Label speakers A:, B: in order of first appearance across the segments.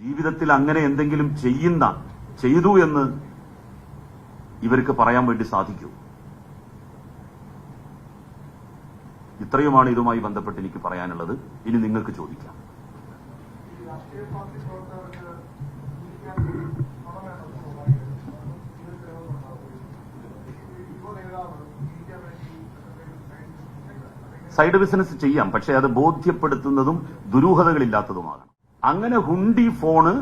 A: ജീവിതത്തിൽ അങ്ങനെ എന്തെങ്കിലും ചെയ്തു എന്ന് ഇവർക്ക് പറയാൻ വേണ്ടി സാധിക്കൂ? ഇത്രയുമാണ് ഇതുമായി ബന്ധപ്പെട്ട് എനിക്ക് പറയാനുള്ളത്. ഇനി നിങ്ങൾക്ക് ചോദിക്കാം. സൈഡ് ബിസിനസ് ചെയ്യാം, പക്ഷെ അത് ബോധ്യപ്പെടുത്തുന്നതും ദുരൂഹതകളില്ലാത്തതുമാകണം. അങ്ങനെ ഹുണ്ടി ഫോണ്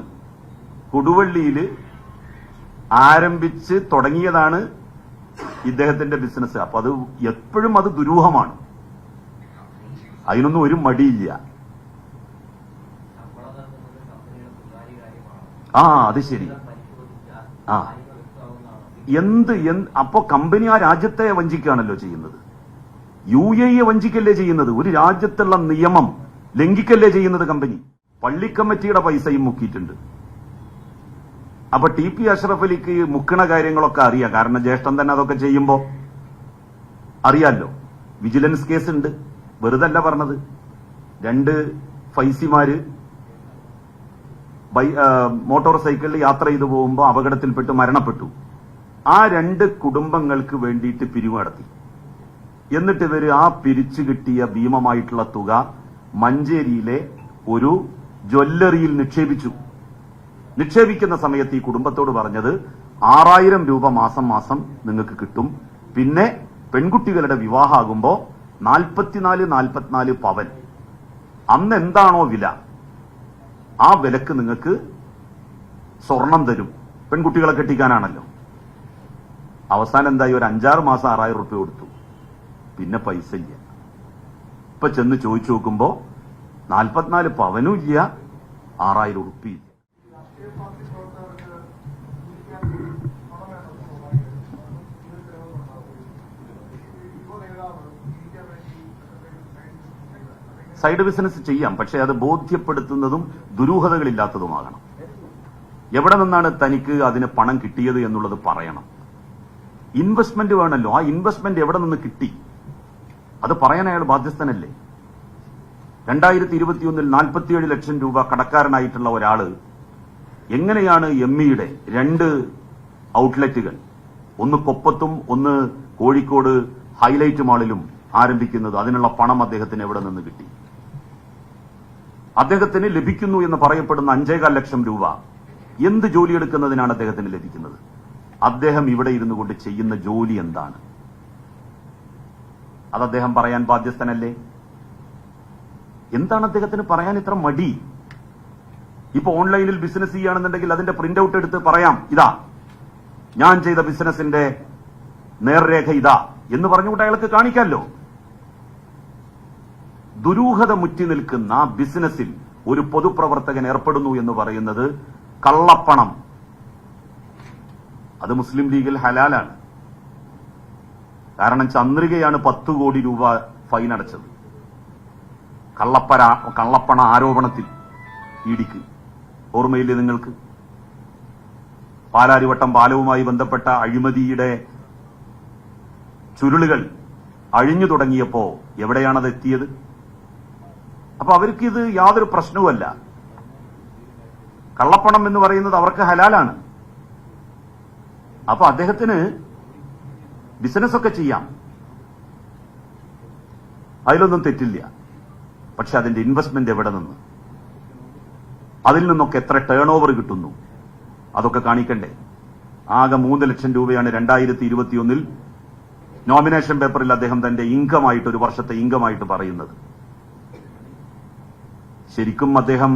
A: കൊടുവള്ളിയിൽ ആരംഭിച്ച് തുടങ്ങിയതാണ് ഇദ്ദേഹത്തിന്റെ ബിസിനസ്. അപ്പൊ അത് എപ്പോഴും അത് ദുരൂഹമാണ്. അതിനൊന്നും ഒരു മടിയില്ല. അത് ശരി. അപ്പോ കമ്പനി ആ രാജ്യത്തെ വഞ്ചിക്കുകയാണല്ലോ ചെയ്യുന്നത്. UAE വഞ്ചിക്കല്ലേ ചെയ്യുന്നത്? ഒരു രാജ്യത്തുള്ള നിയമം ലംഘിക്കല്ലേ ചെയ്യുന്നത് കമ്പനി? പള്ളിക്കമ്മിറ്റിയുടെ പൈസയും മുക്കിയിട്ടുണ്ട്. അപ്പൊ TP അഷ്റഫ് അലിക്ക് മുക്കണ കാര്യങ്ങളൊക്കെ അറിയാം. കാരണം ജ്യേഷ്ഠൻ തന്നെ അതൊക്കെ ചെയ്യുമ്പോ അറിയാലോ. വിജിലൻസ് കേസ് ഉണ്ട്, വെറുതെ അല്ല പറഞ്ഞത്. 2 ഫൈസിമാര് മോട്ടോർ സൈക്കിളിൽ യാത്ര ചെയ്തു പോകുമ്പോൾ അപകടത്തിൽപ്പെട്ട് മരണപ്പെട്ടു. ആ 2 കുടുംബങ്ങൾക്ക് വേണ്ടിയിട്ട് പിരിവ് നടത്തി. എന്നിട്ട് ഇവര് ആ പിരിച്ചു കിട്ടിയ ഭീമമായിട്ടുള്ള തുക മഞ്ചേരിയിലെ ഒരു ജ്വല്ലറിയിൽ നിക്ഷേപിച്ചു. നിക്ഷേപിക്കുന്ന സമയത്ത് ഈ കുടുംബത്തോട് പറഞ്ഞത് 6000 രൂപ മാസം മാസം നിങ്ങൾക്ക് കിട്ടും. പിന്നെ പെൺകുട്ടികളുടെ വിവാഹമാകുമ്പോ 44 പവൻ, അന്ന് എന്താണോ വില ആ വിലക്ക് നിങ്ങൾക്ക് സ്വർണം തരും. പെൺകുട്ടികളെ കെട്ടിക്കാനാണല്ലോ. അവസാനം എന്തായി? ഒരു 5-6 മാസം 6000 രൂപ കൊടുത്തു. പിന്നെ പൈസ ഇല്ല. ഇപ്പൊ ചെന്ന് ചോദിച്ചു നോക്കുമ്പോ 44 പവനും ഇല്ല, 6000 ഉറുപ്പിയില്ല. സൈഡ് ബിസിനസ് ചെയ്യാം, പക്ഷെ അത് ബോധ്യപ്പെടുത്തുന്നതും ദുരൂഹതകളില്ലാത്തതുമാകണം. എവിടെ നിന്നാണ് തനിക്ക് അതിന് പണം കിട്ടിയത് എന്നുള്ളത് പറയണം. ഇൻവെസ്റ്റ്മെന്റ് വേണമല്ലോ. ആ ഇൻവെസ്റ്റ്മെന്റ് എവിടെ നിന്ന് കിട്ടി അത് പറയാൻ അയാൾ ബാധ്യസ്ഥനല്ലേ? 2021 47 ലക്ഷം രൂപ കടക്കാരനായിട്ടുള്ള ഒരാള് എങ്ങനെയാണ് എംഇയുടെ 2 ഔട്ട്ലെറ്റുകൾ, ഒന്ന് കൊപ്പത്തും ഒന്ന് കോഴിക്കോട് ഹൈലൈറ്റ് മാളിലും ആരംഭിക്കുന്നത്? അതിനുള്ള പണം അദ്ദേഹത്തിന് എവിടെ നിന്ന് കിട്ടി? അദ്ദേഹത്തിന് ലഭിക്കുന്നു എന്ന് പറയപ്പെടുന്ന 5.25 ലക്ഷം രൂപ എന്ത് ജോലിയെടുക്കുന്നതിനാണ് അദ്ദേഹത്തിന് ലഭിക്കുന്നത്? അദ്ദേഹം ഇവിടെ ഇരുന്നു കൊണ്ട് ചെയ്യുന്ന ജോലി എന്താണ്? അത് അദ്ദേഹം പറയാൻ ബാധ്യസ്ഥനല്ലേ? എന്താണ് അദ്ദേഹത്തിന് പറയാൻ ഇത്ര മടി? ഇപ്പൊ ഓൺലൈനിൽ ബിസിനസ് ചെയ്യുകയാണെന്നുണ്ടെങ്കിൽ അതിന്റെ പ്രിന്റ് ഔട്ട് എടുത്ത് പറയാം, ഇതാ ഞാൻ ചെയ്ത ബിസിനസിന്റെ നേർരേഖ ഇതാ എന്ന് പറഞ്ഞുകൊണ്ട് അയാൾക്ക് കാണിക്കാമല്ലോ. ദുരൂഹത മുറ്റി നിൽക്കുന്ന ബിസിനസ്സിൽ ഒരു പൊതുപ്രവർത്തകൻ ഏർപ്പെടുന്നു എന്ന് പറയുന്നത് കള്ളപ്പണം. അത് മുസ്ലിം ലീഗിൽ ഹലാലാണ്. കാരണം ചന്ദ്രികയാണ് 10 കോടി രൂപ ഫൈൻ അടച്ചത് കള്ളപ്പണ ആരോപണത്തിൽ ഇഡിക്ക്. ഓർമ്മയില്ലേ നിങ്ങൾക്ക്? പാലാരിവട്ടം പാലവുമായി ബന്ധപ്പെട്ട അഴിമതിയുടെ ചുരുളുകൾ അഴിഞ്ഞു തുടങ്ങിയപ്പോ എവിടെയാണത് എത്തിയത്? അപ്പൊ അവർക്കിത് യാതൊരു പ്രശ്നവുമല്ല. കള്ളപ്പണം എന്ന് പറയുന്നത് അവർക്ക് ഹലാലാണ്. അപ്പൊ അദ്ദേഹത്തിന് ബിസിനസ്സൊക്കെ ചെയ്യാം, അതിലൊന്നും തെറ്റില്ല. പക്ഷെ അതിന്റെ ഇൻവെസ്റ്റ്മെന്റ് എവിടെ നിന്ന്, അതിൽ നിന്നൊക്കെ എത്ര ടേൺ ഓവർ കിട്ടുന്നു, അതൊക്കെ കാണിക്കണ്ടേ? ആകെ 3 ലക്ഷം രൂപയാണ് 2021 നോമിനേഷൻ പേപ്പറിൽ അദ്ദേഹം തന്റെ ഇൻകമായിട്ട്, ഒരു വർഷത്തെ ഇൻകമായിട്ട് പറയുന്നത്. ശരിക്കും അദ്ദേഹം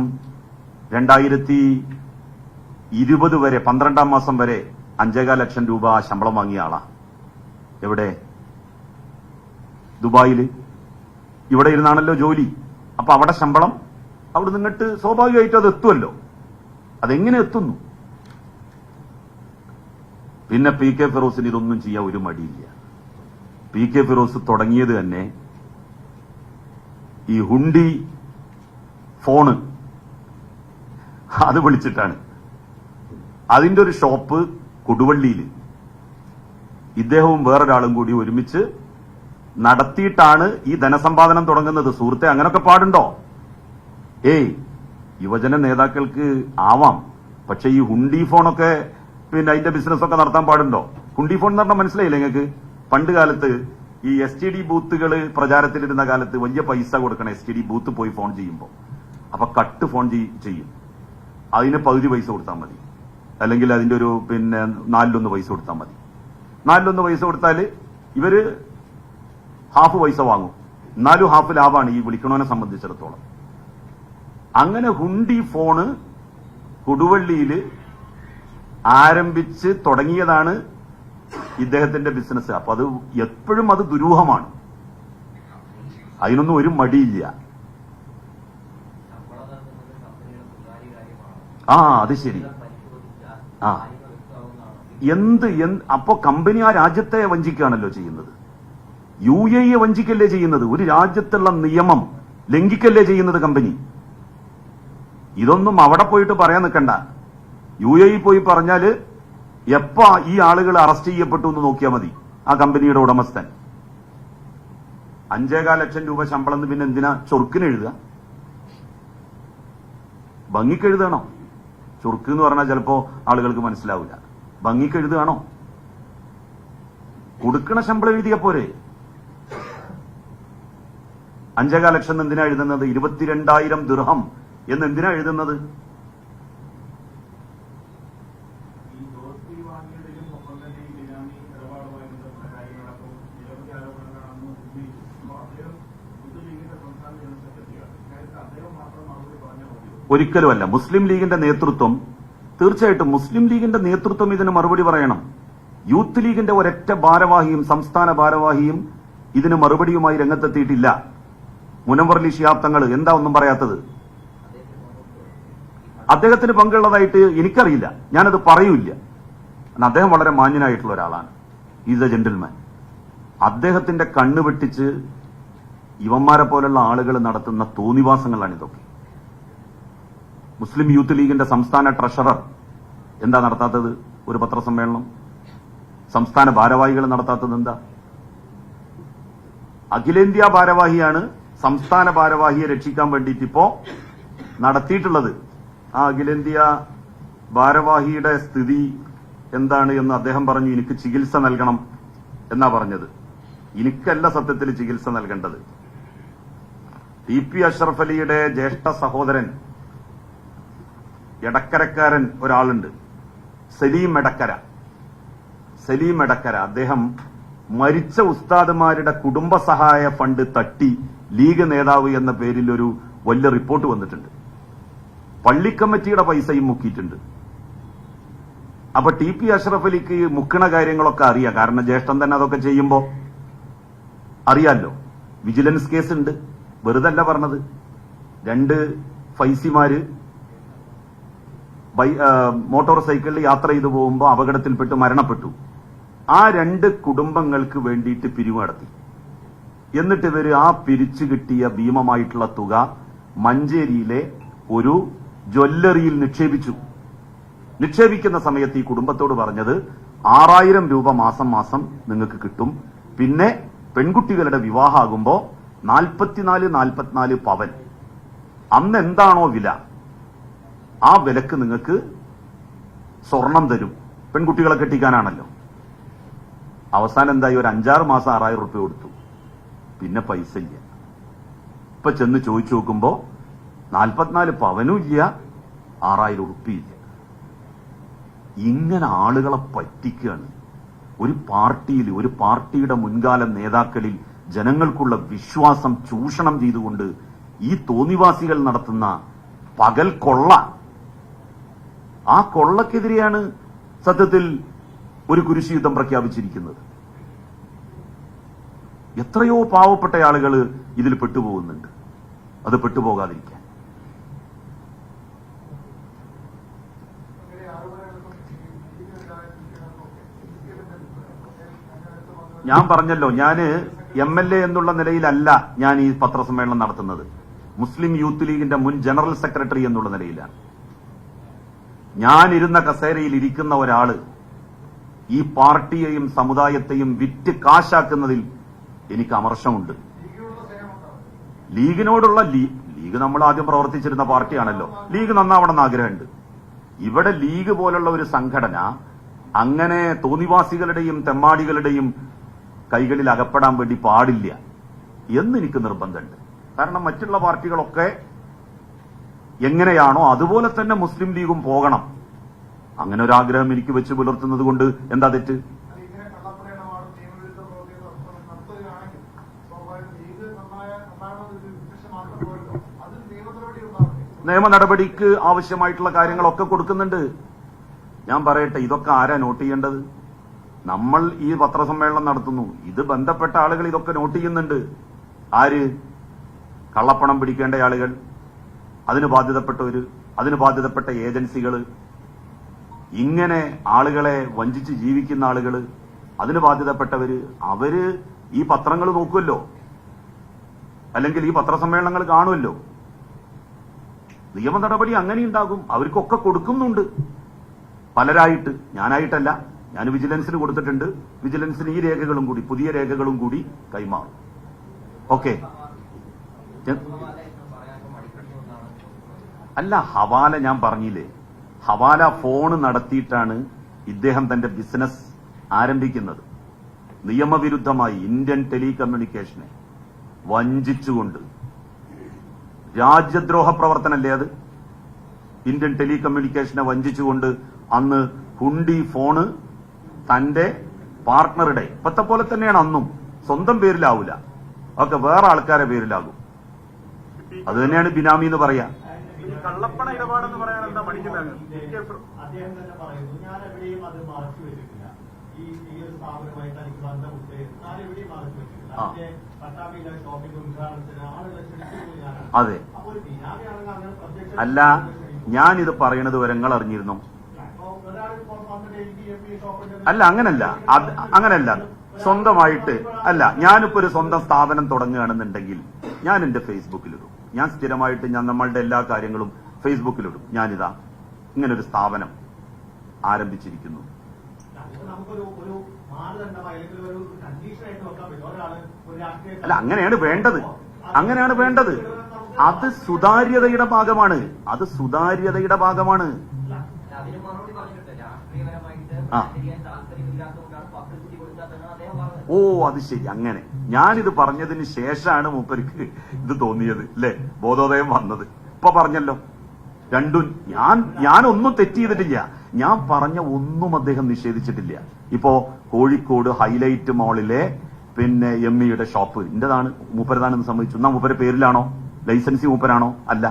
A: 2020 വരെ 12-ാം മാസം വരെ 5.25 ലക്ഷം രൂപ ശമ്പളം വാങ്ങിയ ആളാ. എവിടെ? ദുബായില്. ഇവിടെ ഇരുന്നാണല്ലോ ജോലി. അപ്പൊ അവിടെ ശമ്പളം, അവിടെ നിന്നിട്ട് സ്വാഭാവികമായിട്ടും അത് എത്തുമല്ലോ. അതെങ്ങനെ എത്തുന്നു? പിന്നെ PK ഫിറോസിന് ഇതൊന്നും ചെയ്യാൻ ഒരു മടിയില്ല. PK ഫിറോസ് തുടങ്ങിയത് തന്നെ ഈ ഹുണ്ടി ഫോണ് അത് വിളിച്ചിട്ടാണ്. അതിന്റെ ഒരു ഷോപ്പ് കൊടുവള്ളിയിൽ ഇദ്ദേഹവും വേറൊരാളും കൂടി ഒരുമിച്ച് നടത്തിയിട്ടാണ് ഈ ധനസമ്പാദനം തുടങ്ങുന്നത്. സുഹൃത്തെ, അങ്ങനൊക്കെ പാടുണ്ടോ? യുവജന നേതാക്കൾക്ക് ആവാം. പക്ഷെ ഈ ഹുണ്ടി ഫോണൊക്കെ പിന്നെ അതിന്റെ ബിസിനസ്സൊക്കെ നടത്താൻ പാടുണ്ടോ? ഹുണ്ടി ഫോൺ എന്ന് പറഞ്ഞാൽ മനസ്സിലായില്ലേ നിങ്ങൾക്ക്? പണ്ട് കാലത്ത് ഈ STD ബൂത്തുകൾ പ്രചാരത്തിലിരുന്ന കാലത്ത് വലിയ പൈസ കൊടുക്കണം STD ബൂത്ത് പോയി ഫോൺ ചെയ്യുമ്പോൾ. അപ്പൊ കട്ട് ഫോൺ ചെയ്യും. അതിന് പകുതി പൈസ കൊടുത്താൽ മതി, അല്ലെങ്കിൽ അതിന്റെ ഒരു പിന്നെ 4/1 പൈസ കൊടുത്താൽ മതി. 4/1 പൈസ കൊടുത്താൽ ഇവര് ഹാഫ് പൈസ വാങ്ങും. എന്നാലും ഹാഫ് ലാഭമാണ് ഈ വിളിക്കണവനെ സംബന്ധിച്ചിടത്തോളം. അങ്ങനെ ഹുണ്ടി ഫോണ് കൊടുവള്ളിയിൽ ആരംഭിച്ച് തുടങ്ങിയതാണ് ഇദ്ദേഹത്തിന്റെ ബിസിനസ്. അപ്പൊ അത് എപ്പോഴും അത് ദുരൂഹമാണ്. അതിനൊന്നും ഒരു മടിയില്ല. അത് ശരി. അപ്പോ കമ്പനി ആ രാജ്യത്തെ വഞ്ചിക്കുകയാണല്ലോ ചെയ്യുന്നത്. UAE വഞ്ചിക്കല്ലേ ചെയ്യുന്നത്? ഒരു രാജ്യത്തുള്ള നിയമം ലംഘിക്കല്ലേ ചെയ്യുന്നത് കമ്പനി? ഇതൊന്നും അവിടെ പോയിട്ട് പറയാൻ നിൽക്കണ്ട. UAE പോയി പറഞ്ഞാല് എപ്പോ ഈ ആളുകൾ അറസ്റ്റ് ചെയ്യപ്പെട്ടു എന്ന് നോക്കിയാൽ മതി. ആ കമ്പനിയുടെ ഉടമസ്ഥൻ 5.25 ലക്ഷം രൂപ ശമ്പളം പിന്നെ എന്തിനാ ചൊറുക്കിന് എഴുതുക? ഭംഗിക്ക് എഴുതണോ? ചൊറുക്ക് എന്ന് പറഞ്ഞാൽ ചിലപ്പോ ആളുകൾക്ക് മനസ്സിലാവില്ല. ഭംഗിക്ക് എഴുതുകയാണോ? കൊടുക്കണ ശമ്പളം എഴുതിയ പോരെ? 5.25 ലക്ഷം എന്തിനാ എഴുതുന്നത്? 22,000 ദിർഹം എന്നെന്തിനാ എഴുതുന്നത്? ഒരിക്കലുമല്ല. മുസ്ലിം ലീഗിന്റെ നേതൃത്വം, തീർച്ചയായിട്ടും മുസ്ലിം ലീഗിന്റെ നേതൃത്വം ഇതിന് മറുപടി പറയണം. യൂത്ത് ലീഗിന്റെ ഒരൊറ്റ ഭാരവാഹിയും സംസ്ഥാന ഭാരവാഹിയും ഇതിന് മറുപടിയുമായി രംഗത്തെത്തിയിട്ടില്ല. മുനവ്വർ അലി ശിഹാബ് തങ്ങൾ എന്താ ഒന്നും പറയാത്തത്? അദ്ദേഹത്തിന് പങ്കുള്ളതായിട്ട് എനിക്കറിയില്ല, ഞാനത് പറയൂല. അദ്ദേഹം വളരെ മാന്യനായിട്ടുള്ള ഒരാളാണ്. Is A gentleman. അദ്ദേഹത്തിന്റെ കണ്ണ് വെട്ടിച്ച് ഇവന്മാരെ പോലുള്ള ആളുകൾ നടത്തുന്ന തോന്നിവാസങ്ങളാണ് ഇതൊക്കെ. മുസ്ലിം യൂത്ത് ലീഗിന്റെ സംസ്ഥാന ട്രഷറർ എന്താ നടത്താത്തത്? ഒരു പത്രസമ്മേളനം. സംസ്ഥാന ഭാരവാഹികൾ നടത്താത്തത് എന്താ? അഖിലേന്ത്യാ ഭാരവാഹിയാണ് സംസ്ഥാന ഭാരവാഹിയെ രക്ഷിക്കാൻ വേണ്ടിയിട്ട് ഇപ്പോ നടത്തിയിട്ടുള്ളത്. ആ അഖിലേന്ത്യാ ഭാരവാഹിയുടെ സ്ഥിതി എന്താണ് എന്ന് അദ്ദേഹം പറഞ്ഞു, എനിക്ക് ചികിത്സ നൽകണം എന്നാ പറഞ്ഞത്. എനിക്കല്ല സത്യത്തിൽ ചികിത്സ നൽകേണ്ടത്. TP അഷ്റഫ് അലിയുടെ ജ്യേഷ്ഠ സഹോദരൻ എടക്കരക്കാരൻ ഒരാളുണ്ട്, സലീം എടക്കര. അദ്ദേഹം മരിച്ച ഉസ്താദുമാരുടെ കുടുംബസഹായ ഫണ്ട് തട്ടി ലീഗ് നേതാവ് എന്ന പേരിൽ ഒരു വലിയ റിപ്പോർട്ട് വന്നിട്ടുണ്ട്. പള്ളിക്കമ്മിറ്റിയുടെ പൈസയും മുക്കിയിട്ടുണ്ട്. അപ്പൊ TP അഷ്റഫ് അലിക്ക് മുക്കണ കാര്യങ്ങളൊക്കെ അറിയാം. കാരണം ജ്യേഷ്ഠൻ തന്നെ അതൊക്കെ ചെയ്യുമ്പോ അറിയാലോ. വിജിലൻസ് കേസ് ഉണ്ട്, വെറുതെ അല്ല പറഞ്ഞത്. 2 ഫൈസിമാര് മോട്ടോർ സൈക്കിളിൽ യാത്ര ചെയ്തു പോകുമ്പോൾ അപകടത്തിൽപ്പെട്ട് മരണപ്പെട്ടു. ആ 2 കുടുംബങ്ങൾക്ക് വേണ്ടിയിട്ട് പിരിവ് നടത്തി. എന്നിട്ട് ഇവര് ആ പിരിച്ചു കിട്ടിയ ഭീമമായിട്ടുള്ള തുക മഞ്ചേരിയിലെ ഒരു ജ്വല്ലറിയിൽ നിക്ഷേപിച്ചു. നിക്ഷേപിക്കുന്ന സമയത്ത് ഈ കുടുംബത്തോട് പറഞ്ഞത് 6,000 രൂപ മാസം മാസം നിങ്ങൾക്ക് കിട്ടും. പിന്നെ പെൺകുട്ടികളുടെ വിവാഹമാകുമ്പോ 44 പവൻ, അന്ന് എന്താണോ വില ആ വിലക്ക് നിങ്ങൾക്ക് സ്വർണം തരും. പെൺകുട്ടികളെ കെട്ടിക്കാനാണല്ലോ. അവസാനം എന്തായി? ഒരു 5-6 മാസം 6,000 രൂപ കൊടുത്തു. പിന്നെ പൈസ ഇല്ല. ഇപ്പൊ ചെന്ന് ചോദിച്ചു നോക്കുമ്പോ 44 പവനും ഇല്ല, 6,000 ഉറുപ്പിയില്ല. ഇങ്ങനെ ആളുകളെ പറ്റിക്കുകയാണ്. ഒരു പാർട്ടിയിൽ, ഒരു പാർട്ടിയുടെ മുൻകാല നേതാക്കളിൽ ജനങ്ങൾക്കുള്ള വിശ്വാസം ചൂഷണം ചെയ്തുകൊണ്ട് ഈ തോന്നിവാസികൾ നടത്തുന്ന പകൽ കൊള്ള, ആ കൊള്ളക്കെതിരെയാണ് സത്യത്തിൽ ഒരു കുരിശ് യുദ്ധം പ്രഖ്യാപിച്ചിരിക്കുന്നത്. എത്രയോ പാവപ്പെട്ട ആളുകൾ ഇതിൽ പെട്ടുപോകുന്നുണ്ട്. അത് പെട്ടുപോകാതിരിക്കാൻ ഞാൻ പറഞ്ഞല്ലോ, ഞാന് MLA എന്നുള്ള നിലയിലല്ല ഞാൻ ഈ പത്രസമ്മേളനം നടത്തുന്നത്. മുസ്ലിം യൂത്ത് ലീഗിന്റെ മുൻ ജനറൽ സെക്രട്ടറി എന്നുള്ള നിലയിലാണ്. ഞാൻ ഇരുന്ന കസേരയിൽ ഇരിക്കുന്ന ഒരാള് ഈ പാർട്ടിയെയും സമുദായത്തെയും വിറ്റ് കാശാക്കുന്നതിൽ എനിക്ക് അമർഷമുണ്ട്. ലീഗ് നമ്മൾ ആദ്യം പ്രവർത്തിച്ചിരുന്ന പാർട്ടിയാണല്ലോ. ലീഗ് നന്നാവണമെന്ന് ആഗ്രഹമുണ്ട്. ഇവിടെ ലീഗ് പോലുള്ള ഒരു സംഘടന അങ്ങനെ തോന്നിവാസികളുടെയും തെമ്മാടികളുടെയും കൈകളിൽ അകപ്പെടാൻ വേണ്ടി പാടില്ല എന്നെനിക്ക് നിർബന്ധമുണ്ട്. കാരണം മറ്റുള്ള പാർട്ടികളൊക്കെ എങ്ങനെയാണോ അതുപോലെ തന്നെ മുസ്ലിം ലീഗും പോകണം. അങ്ങനെ ഒരു ആഗ്രഹം എനിക്ക് വെച്ച് പുലർത്തുന്നത് കൊണ്ട് എന്താ തെറ്റ്? നിയമ നടപടിക്ക് ആവശ്യമായിട്ടുള്ള കാര്യങ്ങളൊക്കെ കൊടുക്കുന്നുണ്ട്. ഞാൻ പറയട്ടെ, ഇതൊക്കെ ആരാ നോട്ട് ചെയ്യേണ്ടത്? നമ്മൾ ഈ പത്രസമ്മേളനം നടത്തുന്നു, ഇത് ബന്ധപ്പെട്ട ആളുകൾ ഇതൊക്കെ നോട്ട് ചെയ്യുന്നുണ്ട്. ആര്? കള്ളപ്പണം പിടിക്കേണ്ട ആളുകൾ, അതിന് ബാധ്യതപ്പെട്ടവര്, അതിന് ബാധ്യതപ്പെട്ട ഏജൻസികൾ, ഇങ്ങനെ ആളുകളെ വഞ്ചിച്ച് ജീവിക്കുന്ന ആളുകൾ, അതിന് ബാധ്യതപ്പെട്ടവര്, അവര് ഈ പത്രങ്ങൾ നോക്കുമല്ലോ, അല്ലെങ്കിൽ ഈ പത്രസമ്മേളനങ്ങൾ കാണുമല്ലോ. നിയമ നടപടി അങ്ങനെ ഉണ്ടാകും. അവർക്കൊക്കെ കൊടുക്കുന്നുണ്ട് പലരായിട്ട്, ഞാനായിട്ടല്ല. ഞാൻ വിജിലൻസിന് കൊടുത്തിട്ടുണ്ട്. വിജിലൻസിന് ഈ രേഖകളും കൂടി, പുതിയ രേഖകളും കൂടി കൈമാറും. ഓക്കെ. അല്ല, ഹവാല ഞാൻ പറഞ്ഞില്ലേ, ഹവാല ഫോണ് നടത്തിയിട്ടാണ് ഇദ്ദേഹം തന്റെ ബിസിനസ് ആരംഭിക്കുന്നത്. നിയമവിരുദ്ധമായി ഇന്ത്യൻ ടെലികമ്മ്യൂണിക്കേഷനെ വഞ്ചിച്ചുകൊണ്ട്. രാജ്യദ്രോഹ പ്രവർത്തനല്ലേ അത്? ഇന്ത്യൻ ടെലികമ്മ്യൂണിക്കേഷനെ വഞ്ചിച്ചുകൊണ്ട് അന്ന് ഹുണ്ടി ഫോണ് തന്റെ പാർട്ട്ണറുടെ, ഇപ്പത്തെ പോലെ തന്നെയാണ് അന്നും, സ്വന്തം പേരിലാവൂല, ഒക്കെ വേറെ ആൾക്കാരെ പേരിലാകും. അത് തന്നെയാണ് ബിനാമി എന്ന് പറയാ.
B: കള്ളപ്പണ ഇടപാടെന്ന് പറയാൻ എന്താ പഠിക്കുന്നത്?
C: അദ്ദേഹം തന്നെ പറയുന്നു, ഞാൻ എവിടെയും അത് മറച്ചു വെച്ചിട്ടില്ല. ഈ ഒരു സ്ഥാപനമായിട്ട് എനിക്ക് ബന്ധമുണ്ട്, ഞാൻ എവിടെയും മറച്ചു വെച്ചിട്ടില്ല. അതിന്റെ പട്ടാമ്പിയിലെ ഷോപ്പിംഗ് ഉദ്ഘാടനത്തിന് ആളുകളെ ക്ഷണിക്കുന്നത് ഞാനാണ്.
A: അതെ.
C: അപ്പോൾ ഒരു ബിനാമിയാണെങ്കിൽ അങ്ങനെ പ്രത്യക്ഷ
A: അല്ല, ഞാനിത് പറയണത് വരെ നിങ്ങൾ അറിഞ്ഞിരുന്നോ? അല്ല, അങ്ങനല്ല. സ്വന്തമായിട്ട് അല്ല, ഞാനിപ്പോ ഒരു സ്വന്തം സ്ഥാപനം തുടങ്ങുകയാണെന്നുണ്ടെങ്കിൽ ഞാൻ എന്റെ ഫേസ്ബുക്കിലിടും. ഞാൻ സ്ഥിരമായിട്ട് നമ്മളുടെ എല്ലാ കാര്യങ്ങളും ഫേസ്ബുക്കിലിടും. ഞാനിതാ ഇങ്ങനൊരു സ്ഥാപനം ആരംഭിച്ചിരിക്കുന്നു. അല്ല, അങ്ങനെയാണ് വേണ്ടത്. അത് സുതാര്യതയുടെ ഭാഗമാണ്. ഓ, അത് ശരി. അങ്ങനെ ഞാനിത് പറഞ്ഞതിന് ശേഷമാണ് മൂപ്പർക്ക് ഇത് തോന്നിയത് അല്ലേ, ബോധോദയം വന്നത്. ഇപ്പൊ പറഞ്ഞല്ലോ രണ്ടും. ഞാനൊന്നും തെറ്റ് ചെയ്തിട്ടില്ല. ഞാൻ പറഞ്ഞ ഒന്നും അദ്ദേഹം നിഷേധിച്ചിട്ടില്ല. ഇപ്പോ കോഴിക്കോട് ഹൈലൈറ്റ് മാളിലെ പിന്നെ എംഇയുടെ ഷോപ്പ് എന്റേതാണ്, മൂപ്പരതാണെന്ന് സമ്മതിച്ചു. എന്നാ മൂപ്പര പേരിലാണോ? ലൈസൻസി മൂപ്പരാണോ? അല്ല.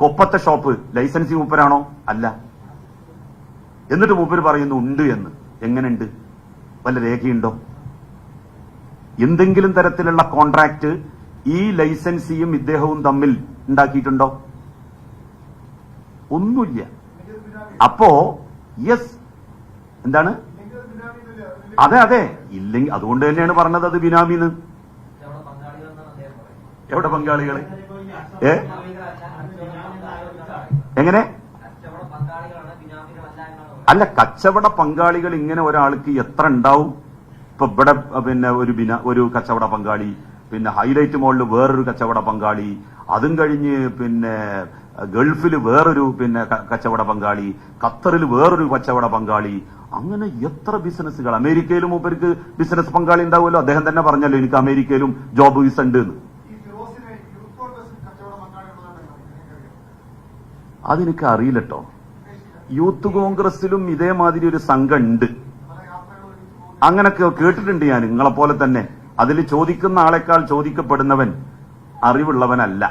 A: കൊപ്പത്തെ ഷോപ്പ് ലൈസൻസി മൂപ്പരാണോ? അല്ല. എന്നിട്ട് മൂപ്പര് പറയുന്നു ഉണ്ട് എന്ന്. എങ്ങനെയുണ്ട്? വല്ല രേഖയുണ്ടോ? എന്തെങ്കിലും തരത്തിലുള്ള കോൺട്രാക്ട് ഈ ലൈസൻസിയും ഇദ്ദേഹവും തമ്മിൽ ഉണ്ടാക്കിയിട്ടുണ്ടോ? ഒന്നുമില്ല. അപ്പോ യെസ്, എന്താണ്? അതെ. ഇല്ലെങ്കിൽ അതുകൊണ്ട് തന്നെയാണ് പറഞ്ഞത് അത് ബിനാമിന്ന്. എവിടെ പങ്കാളികള്? എങ്ങനെ? അല്ല, കച്ചവട പങ്കാളികൾ ഇങ്ങനെ ഒരാൾക്ക് എത്ര ഉണ്ടാവും? ഇപ്പൊ ഇവിടെ പിന്നെ ഒരു കച്ചവട പങ്കാളി, പിന്നെ ഹൈലൈറ്റ് മോളിൽ വേറൊരു കച്ചവട പങ്കാളി, അതും കഴിഞ്ഞ് പിന്നെ ഗൾഫിൽ വേറൊരു പിന്നെ കച്ചവട പങ്കാളി, ഖത്തറിൽ വേറൊരു കച്ചവട പങ്കാളി, അങ്ങനെ എത്ര ബിസിനസ്സുകൾ. അമേരിക്കയിലും മൂപ്പർക്ക് ബിസിനസ് പങ്കാളി ഉണ്ടാവുമല്ലോ. അദ്ദേഹം തന്നെ പറഞ്ഞല്ലോ എനിക്ക് അമേരിക്കയിലും ജോബ് വിസ ഉണ്ട് എന്ന്. അതെനിക്ക് അറിയില്ലട്ടോ. യൂത്ത് കോൺഗ്രസിലും ഇതേമാതിരി ഒരു സംഘം ഉണ്ട്. അങ്ങനൊക്കെ കേട്ടിട്ടുണ്ട് ഞാൻ, നിങ്ങളെ പോലെ തന്നെ. അതിൽ ചോദിക്കുന്ന ആളെക്കാൾ ചോദിക്കപ്പെടുന്നവൻ അറിവുള്ളവനല്ല.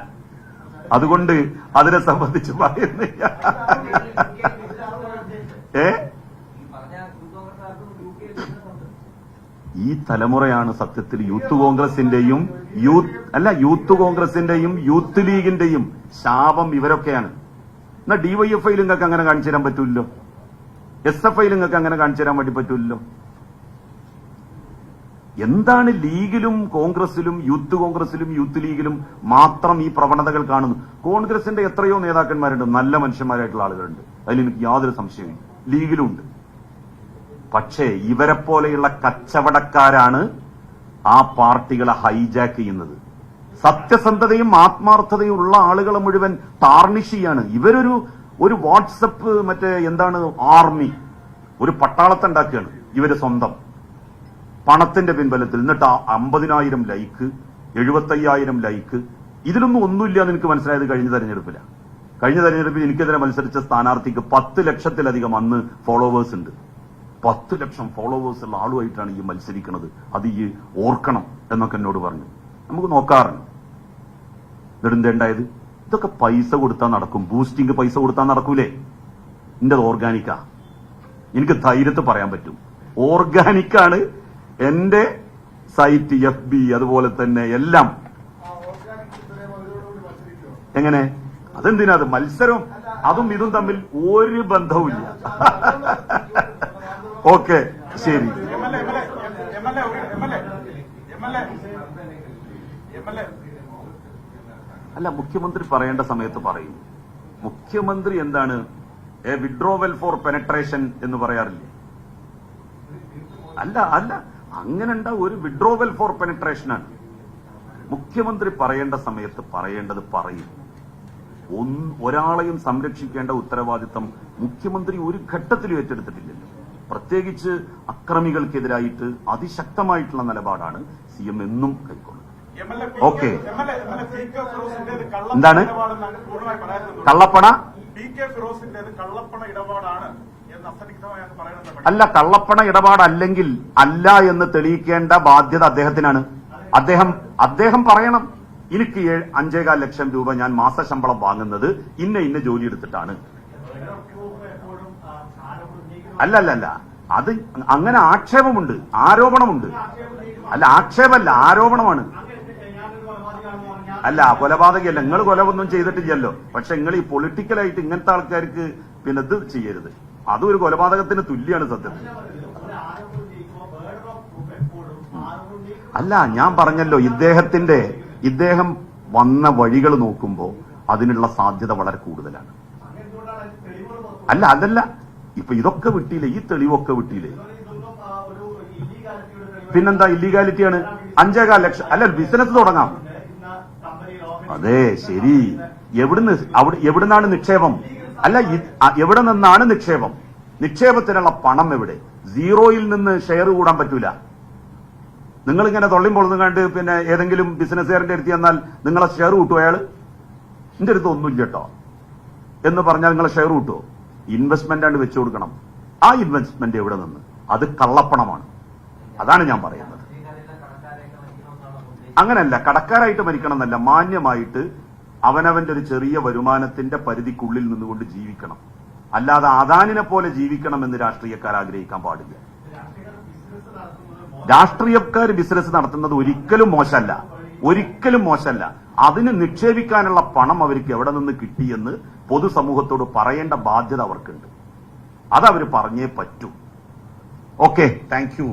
A: അതുകൊണ്ട് അതിനെ സംബന്ധിച്ച് പറയുന്നില്ല. ഈ തലമുറയാണ് സത്യത്തിൽ യൂത്ത് കോൺഗ്രസിന്റെയും യൂത്ത് ലീഗിന്റെയും ശാപം ഇവരൊക്കെയാണ്. എന്നാ ഡിവൈഎഫ്ഐയിൽ നിങ്ങൾക്ക് അങ്ങനെ കാണിച്ചു തരാൻ പറ്റൂല്ലോ, SFI നിങ്ങൾക്ക് അങ്ങനെ കാണിച്ചു തരാൻ വേണ്ടി പറ്റൂല്ലോ. എന്താണ് ലീഗിലും കോൺഗ്രസിലും യൂത്ത് കോൺഗ്രസിലും യൂത്ത് ലീഗിലും മാത്രം ഈ പ്രവണതകൾ കാണുന്നു? കോൺഗ്രസിന്റെ എത്രയോ നേതാക്കന്മാരുണ്ട്, നല്ല മനുഷ്യന്മാരായിട്ടുള്ള ആളുകളുണ്ട്, അതിലെനിക്ക് യാതൊരു സംശയവും. ലീഗിലുണ്ട്. പക്ഷേ ഇവരെ പോലെയുള്ള കച്ചവടക്കാരാണ് ആ പാർട്ടികളെ ഹൈജാക്ക് ചെയ്യുന്നത്. സത്യസന്ധതയും ആത്മാർത്ഥതയും ഉള്ള ആളുകളെ മുഴുവൻ ടാർണിഷ് ചെയ്യാണ്. ഒരു വാട്സപ്പ് എന്താണ് ആർമി, ഒരു പട്ടാളത്തെ ഉണ്ടാക്കുകയാണ് ഇവര് സ്വന്തം പണത്തിന്റെ പിൻബലത്തിൽ. എന്നിട്ട് 50,000 ലൈക്ക്, 75,000 ലൈക്ക്, ഇതിലൊന്നും ഒന്നുമില്ല എന്ന് എനിക്ക് മനസ്സിലായത് കഴിഞ്ഞ തെരഞ്ഞെടുപ്പിലാണ്. കഴിഞ്ഞ തെരഞ്ഞെടുപ്പിൽ എനിക്കെതിരെ മത്സരിച്ച സ്ഥാനാർത്ഥിക്ക് 10 ലക്ഷത്തിലധികം അന്ന് ഫോളോവേഴ്സ് ഉണ്ട്. 10 ലക്ഷം ഫോളോവേഴ്സ് ഉള്ള ആളുമായിട്ടാണ് ഈ മത്സരിക്കുന്നത്, അത് ഈ ഓർക്കണം എന്നൊക്കെ എന്നോട് പറഞ്ഞു. നമുക്ക് നോക്കാറുണ്ട്. ഇതെന്തുണ്ടായത്? ഇതൊക്കെ പൈസ കൊടുത്താൽ നടക്കും. ബൂസ്റ്റിംഗ് പൈസ കൊടുത്താൽ നടക്കൂലേ? ഇന്റത് ഓർഗാനിക്കാ. എനിക്ക് ധൈര്യത്തിൽ പറയാൻ പറ്റും, ഓർഗാനിക്കാണ് എന്റെ സൈറ്റ്, FB, അതുപോലെ തന്നെ എല്ലാം. എങ്ങനെ? അതെന്തിനാ? അത് മത്സരം, അതും ഇതും തമ്മിൽ ഒരു ബന്ധവുമില്ല. ഓക്കെ, ശരി. അല്ല, മുഖ്യമന്ത്രി പറയേണ്ട സമയത്ത് പറയും. മുഖ്യമന്ത്രി എന്താണ് എ വിഡ്രോവൽ ഫോർ പെനട്രേഷൻ എന്ന് പറയാറില്ലേ? അല്ല, അങ്ങനെ ഒരു വിഡ്രോവൽ ഫോർ പെനട്രേഷനാണ്. മുഖ്യമന്ത്രി പറയേണ്ട സമയത്ത് പറയേണ്ടത് പറയും. ഒരാളെയും സംരക്ഷിക്കേണ്ട ഉത്തരവാദിത്തം മുഖ്യമന്ത്രി ഒരു ഘട്ടത്തിലും ഏറ്റെടുത്തിട്ടില്ലല്ലോ. പ്രത്യേകിച്ച് അക്രമികൾക്കെതിരായിട്ട് അതിശക്തമായിട്ടുള്ള നിലപാടാണ് CM എന്നും കൈക്കൊള്ളുന്നത്. ഓക്കെ, എന്താണ് കള്ളപ്പണ? അല്ല, കള്ളപ്പണ ഇടപാടല്ലെങ്കിൽ അല്ല എന്ന് തെളിയിക്കേണ്ട ബാധ്യത അദ്ദേഹത്തിനാണ്. അദ്ദേഹം പറയണം, എനിക്ക് 5.25 ലക്ഷം രൂപ ഞാൻ മാസശമ്പളം വാങ്ങുന്നത് ഇന്ന ജോലി എടുത്തിട്ടാണ്. അല്ല, അത് അങ്ങനെ ആക്ഷേപമുണ്ട്, ആരോപണമുണ്ട്. അല്ല, ആക്ഷേപമല്ല, ആരോപണമാണ്. അല്ല, കൊലപാതകയല്ല, നിങ്ങൾ കൊലവൊന്നും ചെയ്തിട്ടില്ലല്ലോ. പക്ഷെ നിങ്ങൾ ഈ പൊളിറ്റിക്കലായിട്ട് ഇങ്ങനത്തെ ആൾക്കാർക്ക് ഇത് ചെയ്യരുത്. അതും ഒരു കൊലപാതകത്തിന് തുല്യാണ് സത്യത്തിൽ. അല്ല, ഞാൻ പറഞ്ഞല്ലോ, ഇദ്ദേഹം വന്ന വഴികൾ നോക്കുമ്പോൾ അതിനുള്ള സാധ്യത വളരെ കൂടുതലാണ്. അതല്ല, ഇപ്പൊ ഇതൊക്കെ വിട്ടില്ലേ, ഈ തെളിവൊക്കെ വിട്ടില്ലേ? പിന്നെന്താ ഇല്ലീഗാലിറ്റിയാണ്? 5.25 ലക്ഷം. അല്ല, ബിസിനസ് തുടങ്ങാം. അതെ, ശരി. എവിടുന്നാണ് നിക്ഷേപം? അല്ല, എവിടെ നിന്നാണ് നിക്ഷേപം? നിക്ഷേപത്തിനുള്ള പണം എവിടെ? സീറോയിൽ നിന്ന് ഷെയർ കൂടാൻ പറ്റൂല. നിങ്ങളിങ്ങനെ തൊള്ളിയും കണ്ട് ഏതെങ്കിലും ബിസിനസ്സുകാരന്റെ അടുത്ത് ചെന്നാൽ നിങ്ങളെ ഷെയർ കൂട്ടുമോ അയാൾ? എന്റെ അടുത്ത് ഒന്നുമില്ല കേട്ടോ എന്ന് പറഞ്ഞാൽ നിങ്ങളെ ഷെയർ കൂട്ടുമോ? ഇൻവെസ്റ്റ്മെന്റ് ആണ് വെച്ചു കൊടുക്കണം. ആ ഇൻവെസ്റ്റ്മെന്റ് എവിടെ നിന്ന്? അത് കള്ളപ്പണമാണ്. അതാണ് ഞാൻ പറയുന്നത്. അങ്ങനല്ല, കടക്കാരായിട്ട് മരിക്കണം എന്നല്ല, മാന്യമായിട്ട് അവനവന്റെ ഒരു ചെറിയ വരുമാനത്തിന്റെ പരിധിക്കുള്ളിൽ നിന്നുകൊണ്ട് ജീവിക്കണം. അല്ലാതെ അദാനിനെ പോലെ ജീവിക്കണമെന്ന് രാഷ്ട്രീയക്കാർ ആഗ്രഹിക്കാൻ പാടില്ല. രാഷ്ട്രീയക്കാർ ബിസിനസ് നടത്തുന്നത് ഒരിക്കലും മോശമല്ല. അതിന് നിക്ഷേപിക്കാനുള്ള പണം അവർക്ക് എവിടെ നിന്ന് കിട്ടിയെന്ന് പൊതുസമൂഹത്തോട് പറയേണ്ട ബാധ്യത അവർക്കുണ്ട്. അതവർ പറഞ്ഞേ പറ്റൂ. Okay, thank you.